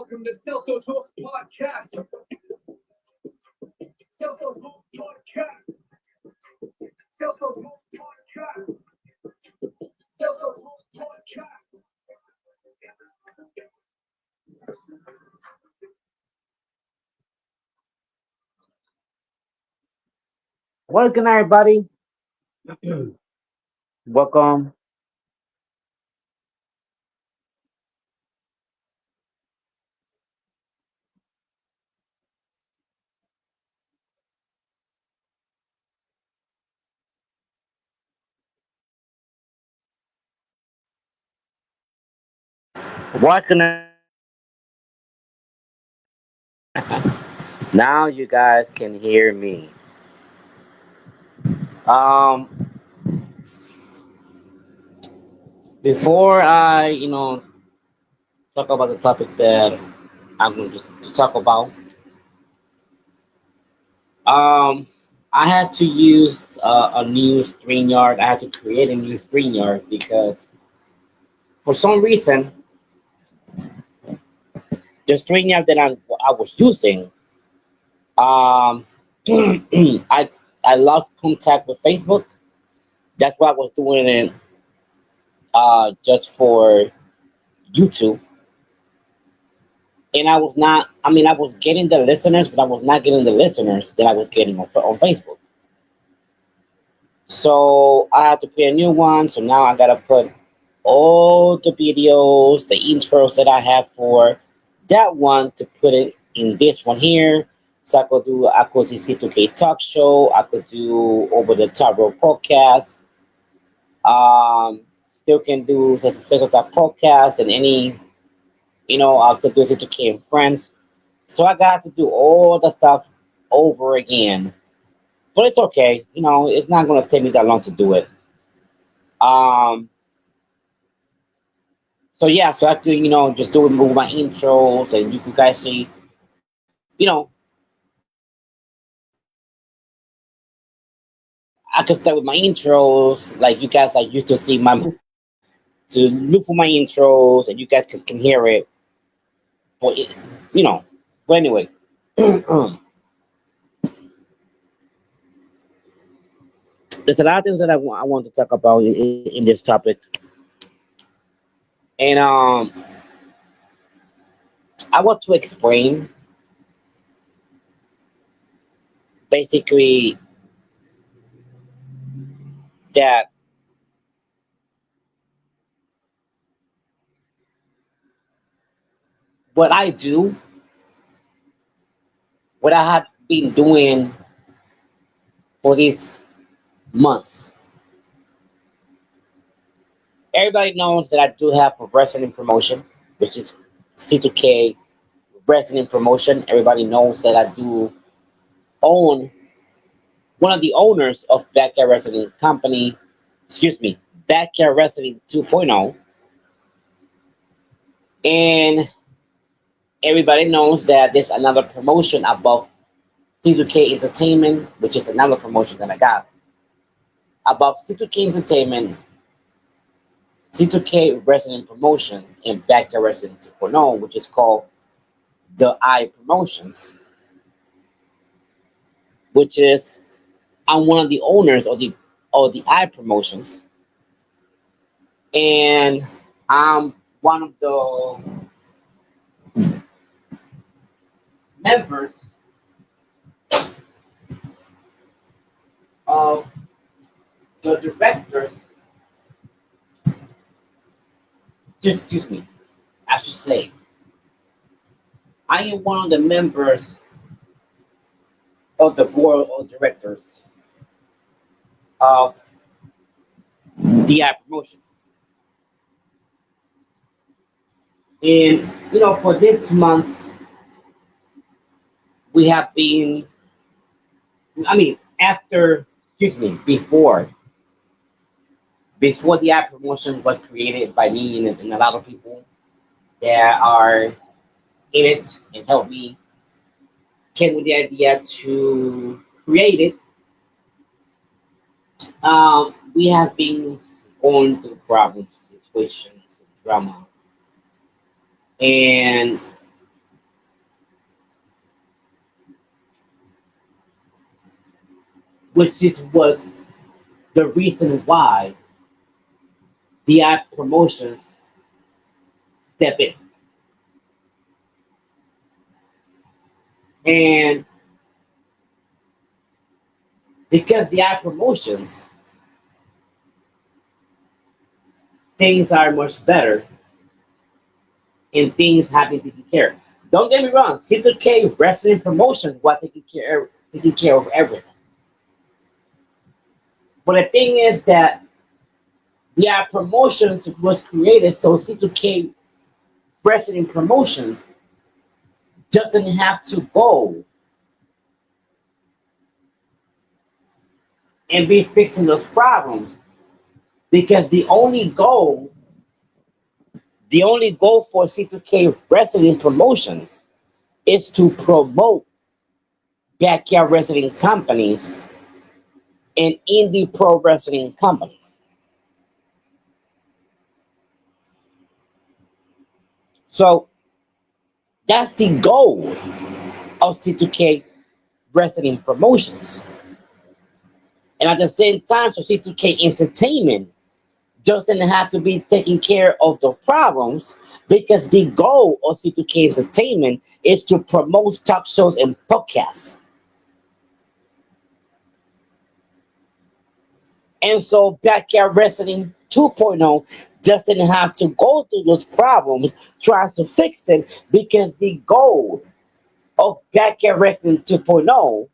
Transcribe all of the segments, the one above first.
welcome to Celso Talks Podcast. Celso Talks Podcast. Celso Talks Podcast. Celso Talks Podcast. Welcome, everybody. Welcome. Welcome, now you guys can hear me. Um, before I talk about the topic that I'm going to talk about, um, I had to use a new StreamYard. I had to create a new StreamYard because for some reason, the StreamYard that I was using, um, I I lost contact with Facebook. That's why I was doing it just for YouTube, and I was not. I mean, I was getting the listeners, but I was not getting the listeners that I was getting on Facebook. So I had to create a new one. So now I gotta put all the videos, the intros that I have for that one to put it in this one here. So I could do C2K talk show. I could do over the top row podcast. Still can do such a podcast and any I could do C2K and friends. So I got to do all the stuff over again. But it's okay. It's not going to take me that long to do it. Um, so yeah, so I could, just do it with my intros and you could guys see, I could start with my intros. Like you guys are used to see to look for my intros and you guys can hear it. But, you know, but anyway, there's a lot of things that I want to talk about in this topic. And I want to explain basically that what I do, what I have been doing for these months. Everybody knows that I do have a wrestling promotion, which is C2K Wrestling Promotion. Everybody knows that I do own one of the owners of Backyard Wrestling Company, excuse me, Backyard Wrestling 2.0. And everybody knows that there's another promotion above C2K Entertainment, which is another promotion that I got. Above C2K Entertainment, C2K Wrestling Promotions, and Backyard Wrestling 2.0, which is called the I Promotions, which is I'm one of the owners of the I Promotions, and I'm one of the members of the directors. Just excuse me, I should say I am one of the members of the board of directors of the I Promotion. And for this month, we have been. I mean, after excuse me, before the I Promotion was created by me and a lot of people that are in it and helped me came with the idea to create it. We have been going through problems, situations, and drama, and which is was the reason why the ad promotions step in. And because the ad promotions, things are much better and things have been taken care of. Don't get me wrong, C2K wrestling promotions was taking care of everything. But the thing is that the ad promotions was created so C2K wrestling promotions doesn't have to go and be fixing those problems because the only goal for C2K wrestling promotions is to promote backyard wrestling companies and indie pro wrestling companies. So that's the goal of C2K wrestling promotions. And at the same time, so C2K Entertainment doesn't have to be taking care of the problems because the goal of C2K Entertainment is to promote talk shows and podcasts. And so Backyard Wrestling 2.0 doesn't have to go through those problems trying to fix it because the goal of Backyard Wrestling 2.0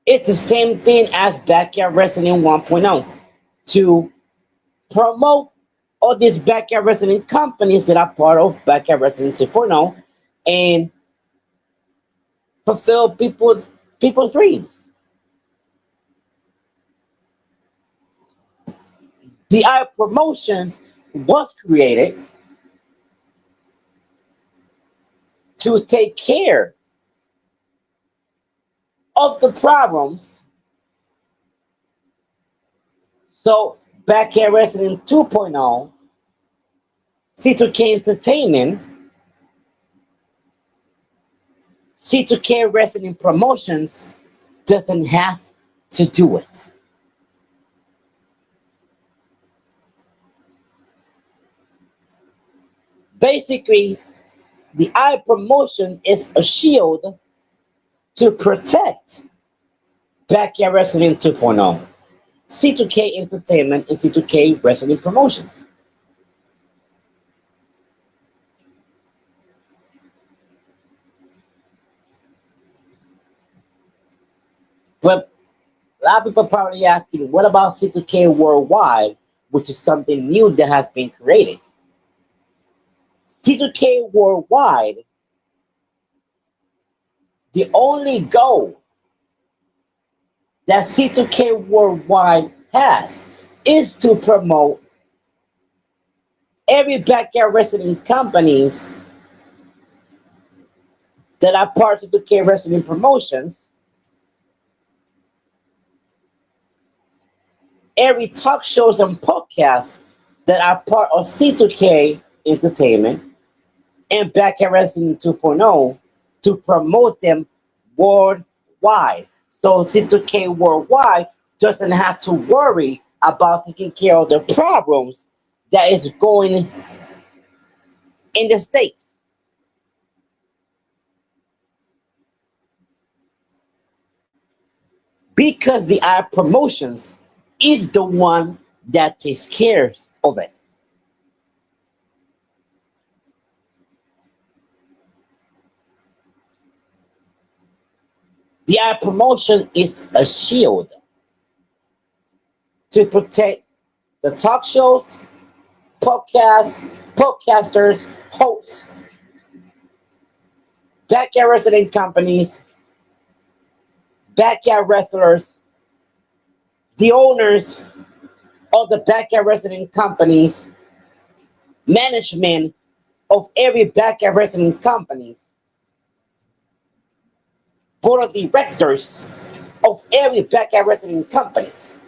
is the same thing as Backyard Wrestling 1.0 to promote all these backyard wrestling companies that are part of Backyard Wrestling 2.0 and fulfill people's dreams. The art promotions was created to take care of the problems. So Backyard Wrestling 2.0, C2K Entertainment, C2K Wrestling Promotions doesn't have to do it. Basically, the eye promotion is a shield to protect Backyard Wrestling 2.0, C2K Entertainment, and C2K Wrestling Promotions. But a lot of people probably asking, what about C2K Worldwide, which is something new that has been created? C2K Worldwide, the only goal that C2K Worldwide has is to promote every backyard wrestling companies that are part of C2K Wrestling Promotions, every talk shows and podcasts that are part of C2K Entertainment and Backyard Wrestling 2.0 to promote them worldwide. So C2K Worldwide doesn't have to worry about taking care of the problems that is going in the States. Because the ad promotions is the one that takes care of it. The ad promotion is a shield to protect the talk shows, podcasts, podcasters, hosts, backyard wrestling companies, backyard wrestlers, the owners of the backyard wrestling companies, management of every backyard wrestling companies, board of directors of every backyard wrestling companies,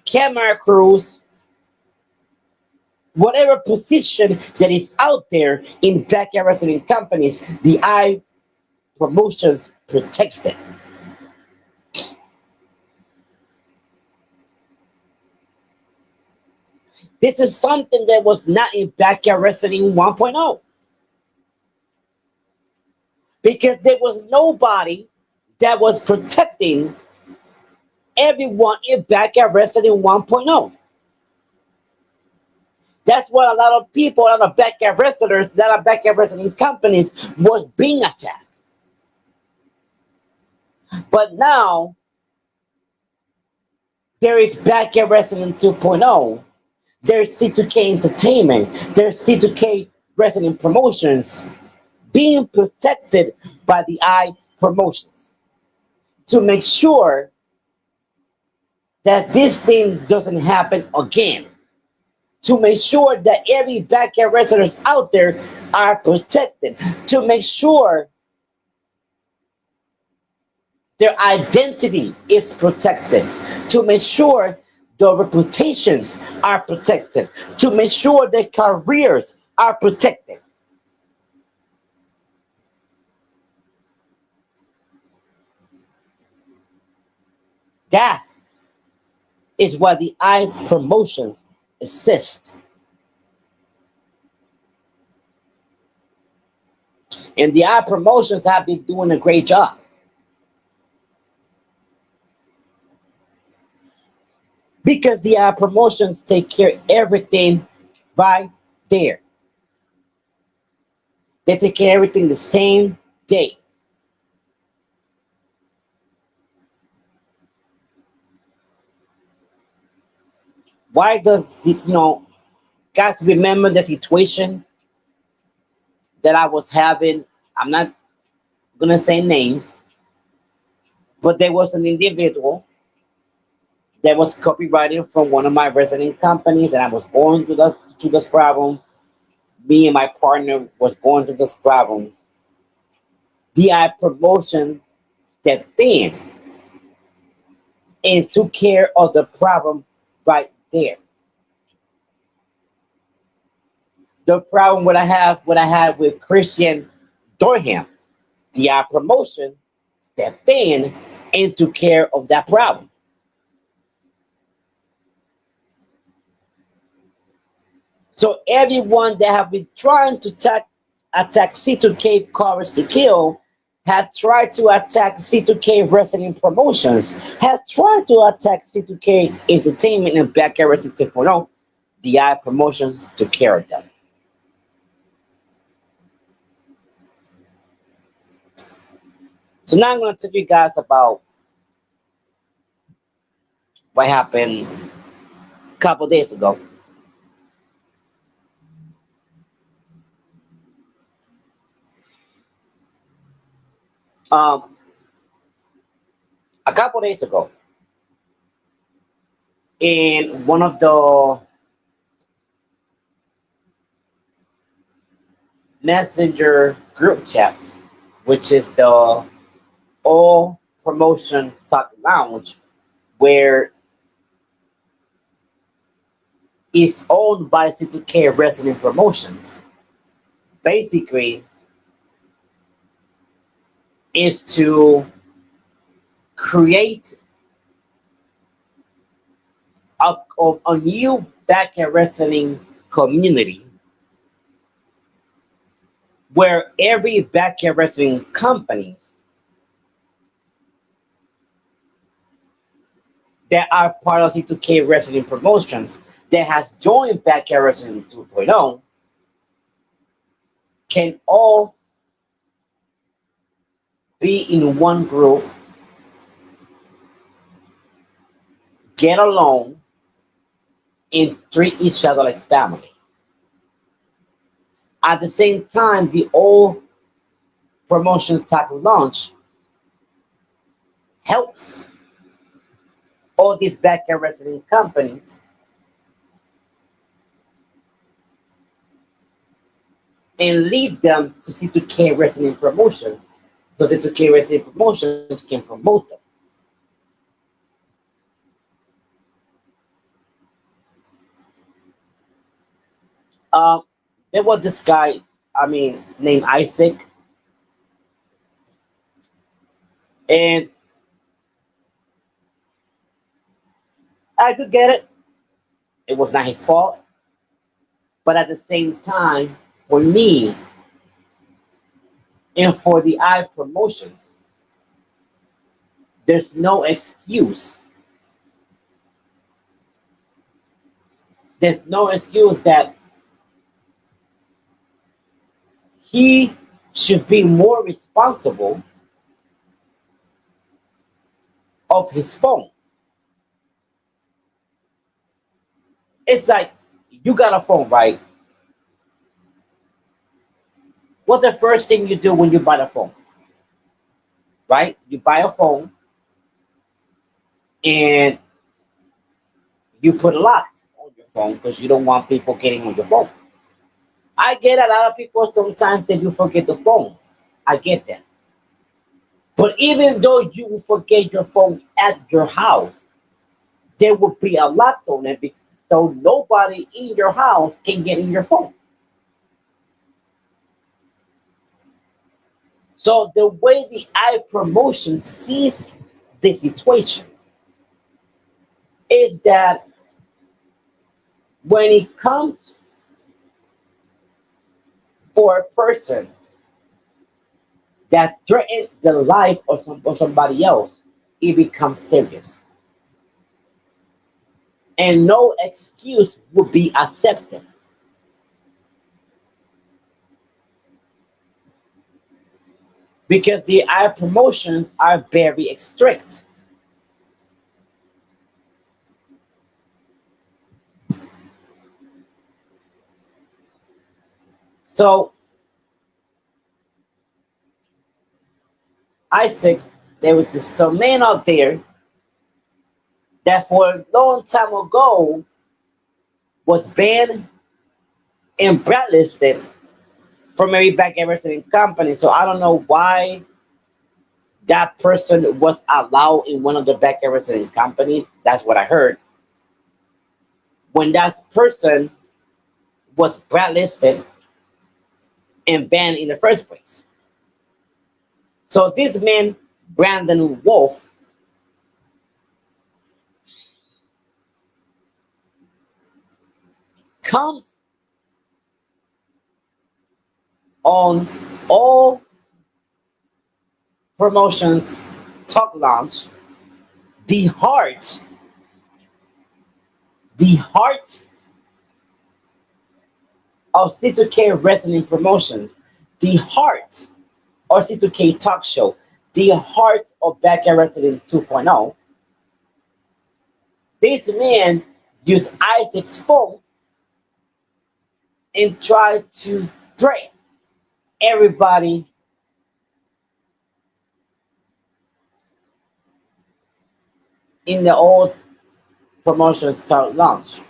camera crews, whatever position that is out there in backyard wrestling companies, the I promotions protects them. This is something that was not in backyard wrestling 1.0 because there was nobody that was protecting everyone in backyard wrestling 1.0. That's what a lot of people, a lot of backyard wrestlers, a lot of backyard wrestling companies was being attacked. But now there is backyard wrestling 2.0. There's C2K Entertainment. There's C2K Wrestling Promotions being protected by the I promotions to make sure that this thing doesn't happen again. To make sure that every backyard wrestlers out there are protected. To make sure their identity is protected. To make sure the reputations are protected. To make sure their careers are protected. That is why the I promotions assist. And the I promotions have been doing a great job because the I promotions take care of everything right there. They take care of everything the same day. Why does it, guys remember the situation that I was having? I'm not gonna say names, but there was an individual that was copywriting from one of my resident companies, and I was going through those problems. Me and my partner was going through those problems. DI promotion stepped in and took care of the problem right there. The problem what I had with Christian Dorham, DI promotion stepped in and took care of that problem. So everyone that have been trying to attack C2K Chorus to Kill had tried to attack C2K Wrestling Promotions, had tried to attack C2K Entertainment and Backyard Wrestling 2.0. The I Promotions took care of them. So now I'm going to tell you guys about what happened a couple days ago. Um, a couple days ago, in one of the messenger group chats, which is the All Promotion Talk Lounge, where it's owned by C2K Wrestling Promotions. Basically, is to create a new backyard wrestling community where every backyard wrestling companies that are part of C2K Wrestling Promotions that has joined Backyard Wrestling 2.0 can all be in one group, get along, and treat each other like family. At the same time, the All Promotion Tackle Launch helps all these backyard wrestling companies and lead them to C2K Wrestling Promotions so C2K Wrestling Promotions can promote them. Um, there was this guy, I mean, named Isaac, and I could get it. It was not his fault, but at the same time, for me and for the I promotions, there's no excuse. There's no excuse that he should be more responsible of his phone. It's like you got a phone, right? What's the first thing you do when you buy a phone, right? You buy a phone and you put a lock on your phone because you don't want people getting on your phone. I get a lot of people sometimes they do forget the phones. I get that. But even though you forget your phone at your house, there will be a lock on it so nobody in your house can get in your phone. So the way the I promotion sees the situations is that when it comes for a person that threatens the life of, of somebody else, it becomes serious. And no excuse would be accepted because the I promotions are very strict. So Isaac, there was some man out there that for a long time ago was banned and blacklisted from every back everything company. So I don't know why that person was allowed in one of the back everything companies. That's what I heard. When that person was blacklisted and banned in the first place. So this man, Brandon Wolf, comes on all promotions talk launch, the heart, the heart of C2K Wrestling Promotions, the heart of C2K Talk Show, the heart of Backyard Wrestling 2.0. This man used Isaac's phone and tried to threaten everybody in the old promotions talk launch.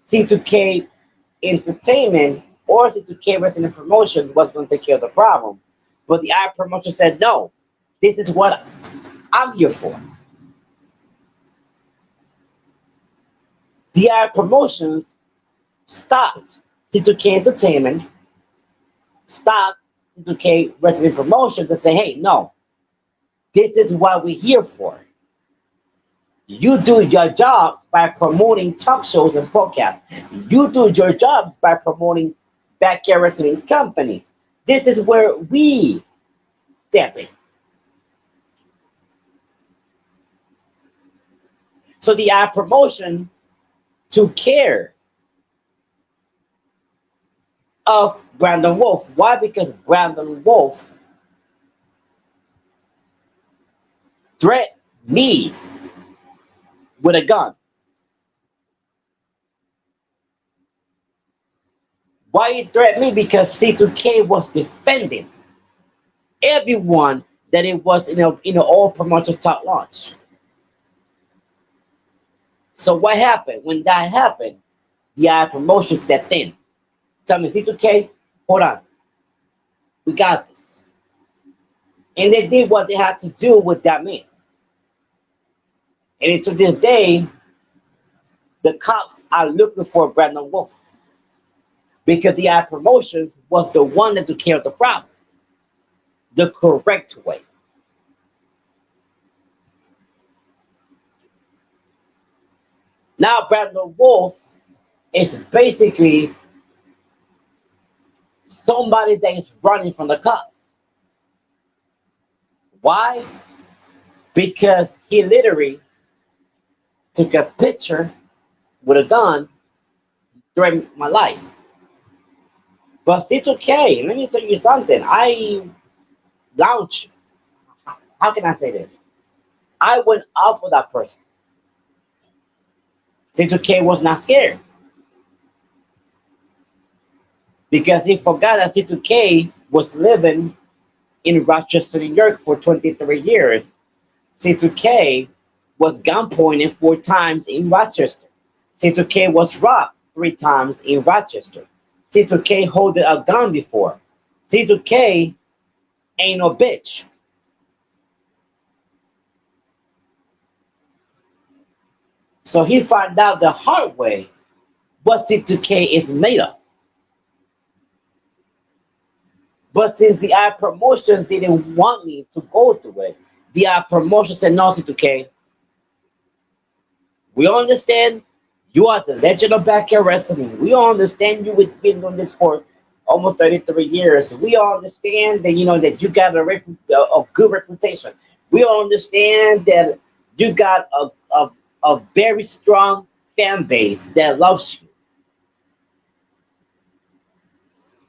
C2K Entertainment or C2K Wrestling Promotions was going to take care of the problem. But the I promotion said, no, this is what I'm here for. The I promotions stopped C2K Entertainment, stopped C2K Wrestling Promotions and say, hey, no, this is what we're here for. You do your jobs by promoting talk shows and podcasts. You do your jobs by promoting backyard wrestling companies. This is where we step in. So the ad promotion took care of Brandon Wolf. Why? Because Brandon Wolf threatened me with a gun. Why he threatened me? Because C2K was defending everyone that it was in a all promotion talk launch. So what happened? When that happened, the ad promotion stepped in. Tell me, C2K, hold on. We got this. And they did what they had to do with that man. And to this day, The cops are looking for Brandon Wolf because the I promotions was the one that took care of the problem the correct way. Now Brandon Wolf is basically somebody that is running from the cops. Why? Because he literally took a picture with a gun, threatened my life. But C2K, let me tell you something. I launched, how can I say this? I went out for that person. C2K was not scared because he forgot that C2K was living in Rochester, New York for 23 years. C2K was gunpointed 4 times in Rochester. C2K was robbed 3 times in Rochester. C2K holding a gun before. C2K ain't no bitch. So he found out the hard way what C2K is made of. But since the I promotions didn't want me to go through it, the I promotion said no, C2K. We understand you are the legend of backyard wrestling. We all understand you have been doing this for almost 33 years. We all understand that that you got a good reputation. We all understand that you got a very strong fan base that loves you.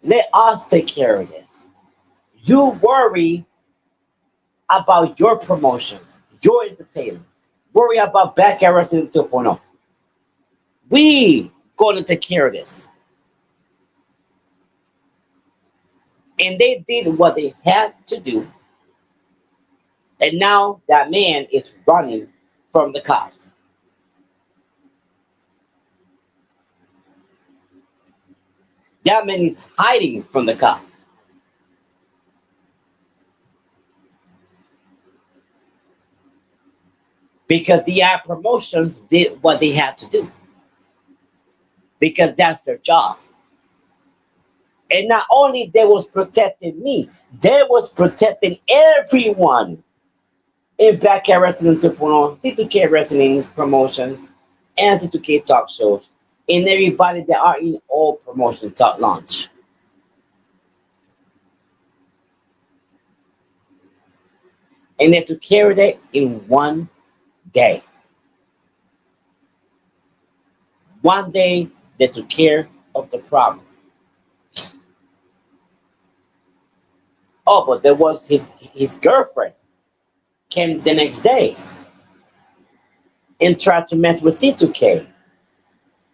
Let us take care of this. You worry about your promotions, your entertainment. Worry about backyard wrestling 2.0. We gonna take care of this. And they did what they had to do. And now that man is running from the cops. That man is hiding from the cops because the ad promotions did what they had to do because that's their job. And not only they was protecting me, they was protecting everyone in Backyard Wrestling 2.0, C2K Wrestling promotions, and C2K talk shows, and everybody that are in all promotion talk launch. And they took care of it in one day. One day they took care of the problem. Oh, but there was his girlfriend came the next day and tried to mess with C2K.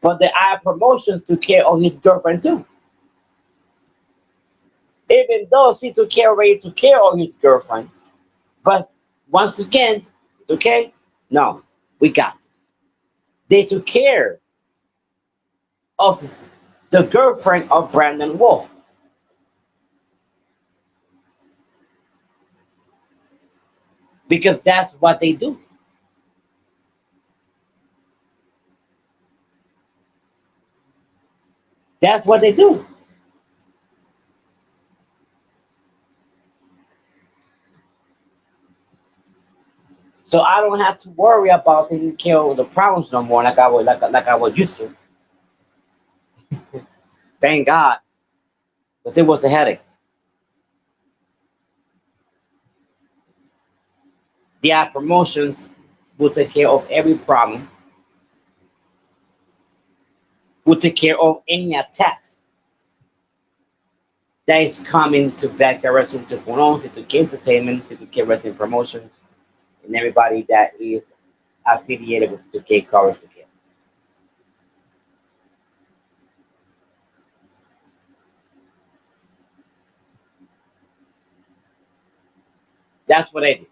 But the I promotions took care of his girlfriend too. Even though C2K already took care of his girlfriend. But once again, okay, no, we got this. They took care of the girlfriend of Brandon Wolf because that's what they do. That's what they do. So I don't have to worry about taking care of the problems no more like I was used to. Thank God, because it was a headache. The ad promotions will take care of every problem, will take care of any attacks that is coming to Backyard Wrestling 2.0, to Entertainment, to Wrestling Promotions, and everybody that is affiliated with the K Cars to K. That's what I do.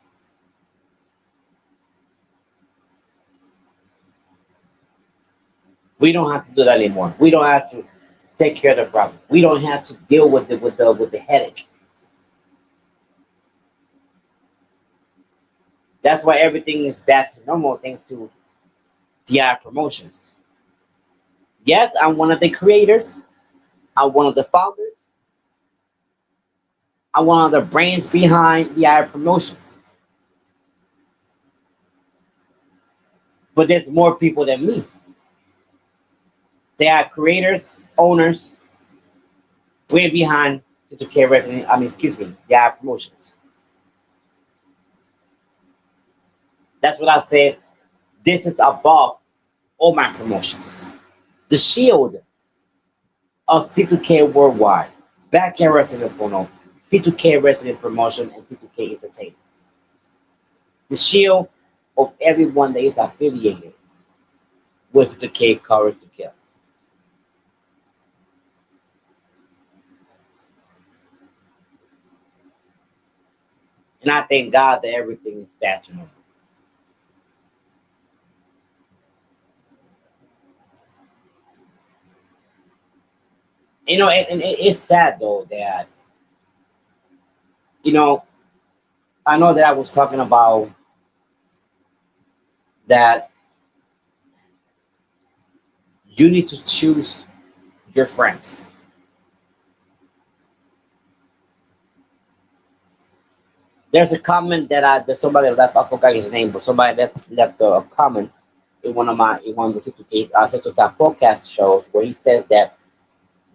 We don't have to do that anymore. We don't have to take care of the problem. We don't have to deal with the headache. That's why everything is back to normal thanks to DI promotions. Yes, I'm one of the creators. I'm one of the founders. I'm one of the brains behind the AI promotions. But there's more people than me. They are creators, owners, brain behind C2K Resident. I mean, excuse me, the AI promotions. That's what I said. This is above all my promotions. The shield of C2K Worldwide, Backyard Resident Promo, C2K Resident Promotion, and C2K Entertainment. The shield of everyone that is affiliated with C2K Courage to Kill. And I thank God that everything is back to normal. And it's sad though that, you know, I know that I was talking about that you need to choose your friends. There's a comment that somebody left. I forgot his name, but somebody left a comment in one of the 68 Central Top podcast shows where he says that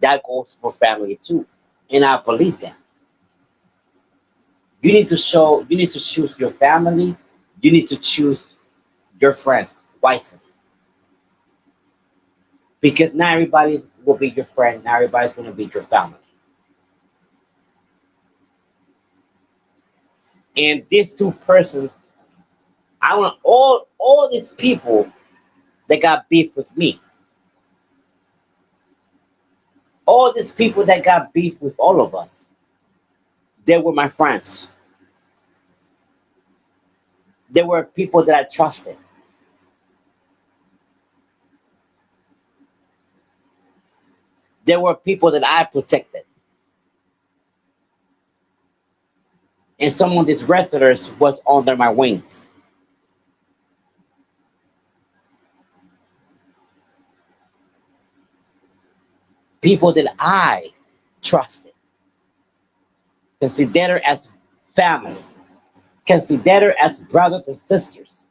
that goes for family too, and I believe that you need to choose your family, you need to choose your friends wisely because not everybody will be your friend, not everybody's going to be your family, and these two persons, I want all these people that got beef with me, all these people that got beef with all of us, they were my friends. They were people that I trusted. They were people that I protected. And some of these wrestlers was under my wings. People that I trusted, considered as family, considered as brothers and sisters.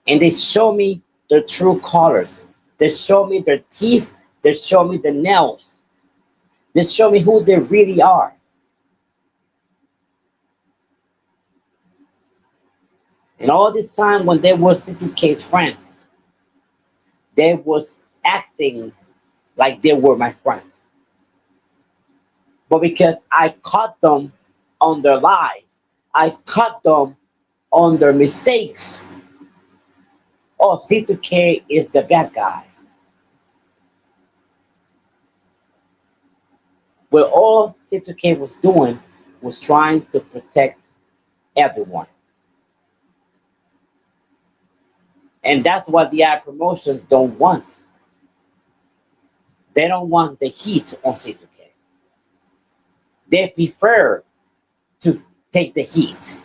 And they show me their true colors. They show me their teeth. They show me the nails. They show me who they really are. And all this time when they were CPK's friend, they was acting like they were my friends. But because I caught them on their lies, I caught them on their mistakes. Oh, C2K is the bad guy. Well, all C2K was doing was trying to protect everyone. And that's what the ad promotions don't want. They don't want the heat on C2K. They prefer to take the heat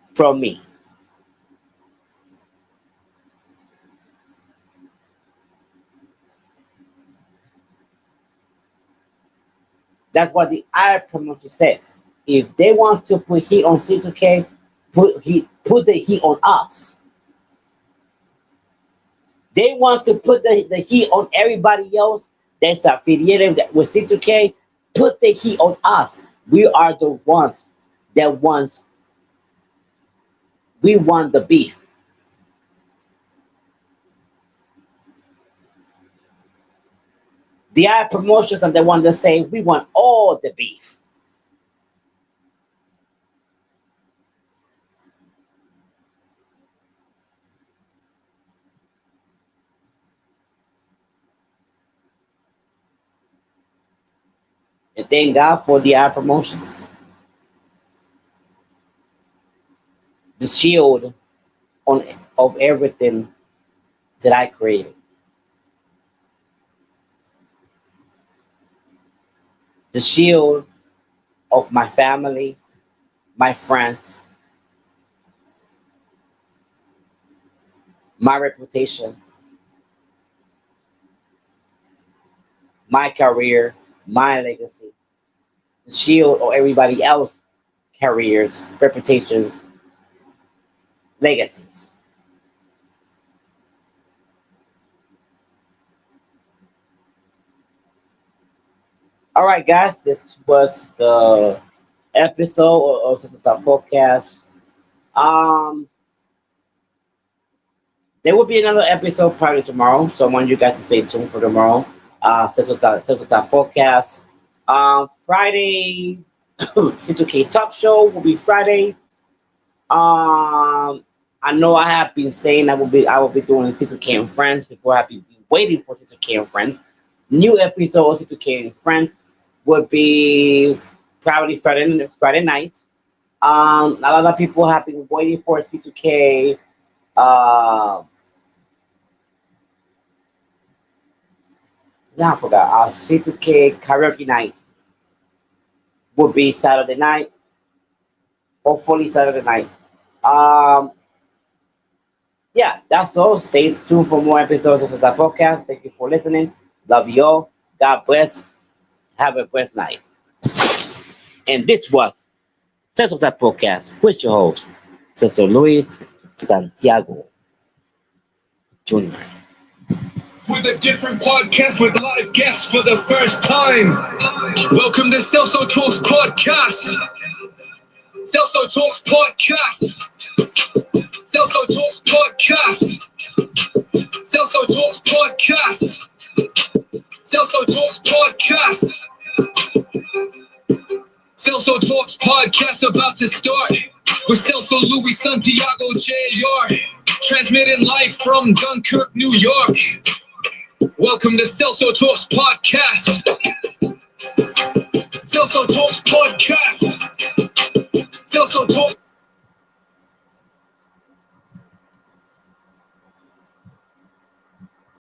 from me. That's what the ad promoter said. If they want to put heat on C2K, put the heat on us. They want to put the heat on everybody else that's affiliated with C2K. Put the heat on us. We are the ones that wants we want the beef. The ad promotions are the one that say we want all the beef. And thank God for the ad promotions. The shield on of everything that I created. The shield of my family, my friends, my reputation, my career, my legacy, to shield or everybody else careers, reputations, legacies. All right, guys, this was the episode of the podcast. Um, there will be another episode probably tomorrow, so I want you guys to stay tuned for tomorrow. Central Talk Podcast. Friday, C2K Talk Show will be Friday. I know I have been saying I will be doing C2K and Friends. People have been waiting for C2K and Friends. New episode of C2K and Friends would be probably Friday night. A lot of people have been waiting for C2K. Now I forgot. C2K karaoke nights would be Saturday night. Hopefully Saturday night. Um, yeah, that's all. Stay tuned for more episodes of the podcast. Thank you for listening. Love you all. God bless. Have a blessed night. And this was Celso Podcast with your host, Celso Luis Santiago Jr. With a different podcast with live guests for the first time. Welcome to Celso Talks Podcast. Celso Talks Podcast. Celso Talks Podcast. Celso Talks Podcast. Celso Talks Podcast. Celso Talks Podcast about to start with Celso Luis Santiago Jr. Transmitting live from Dunkirk, New York. Welcome to Celso Talks Podcast. Celso Talks Podcast.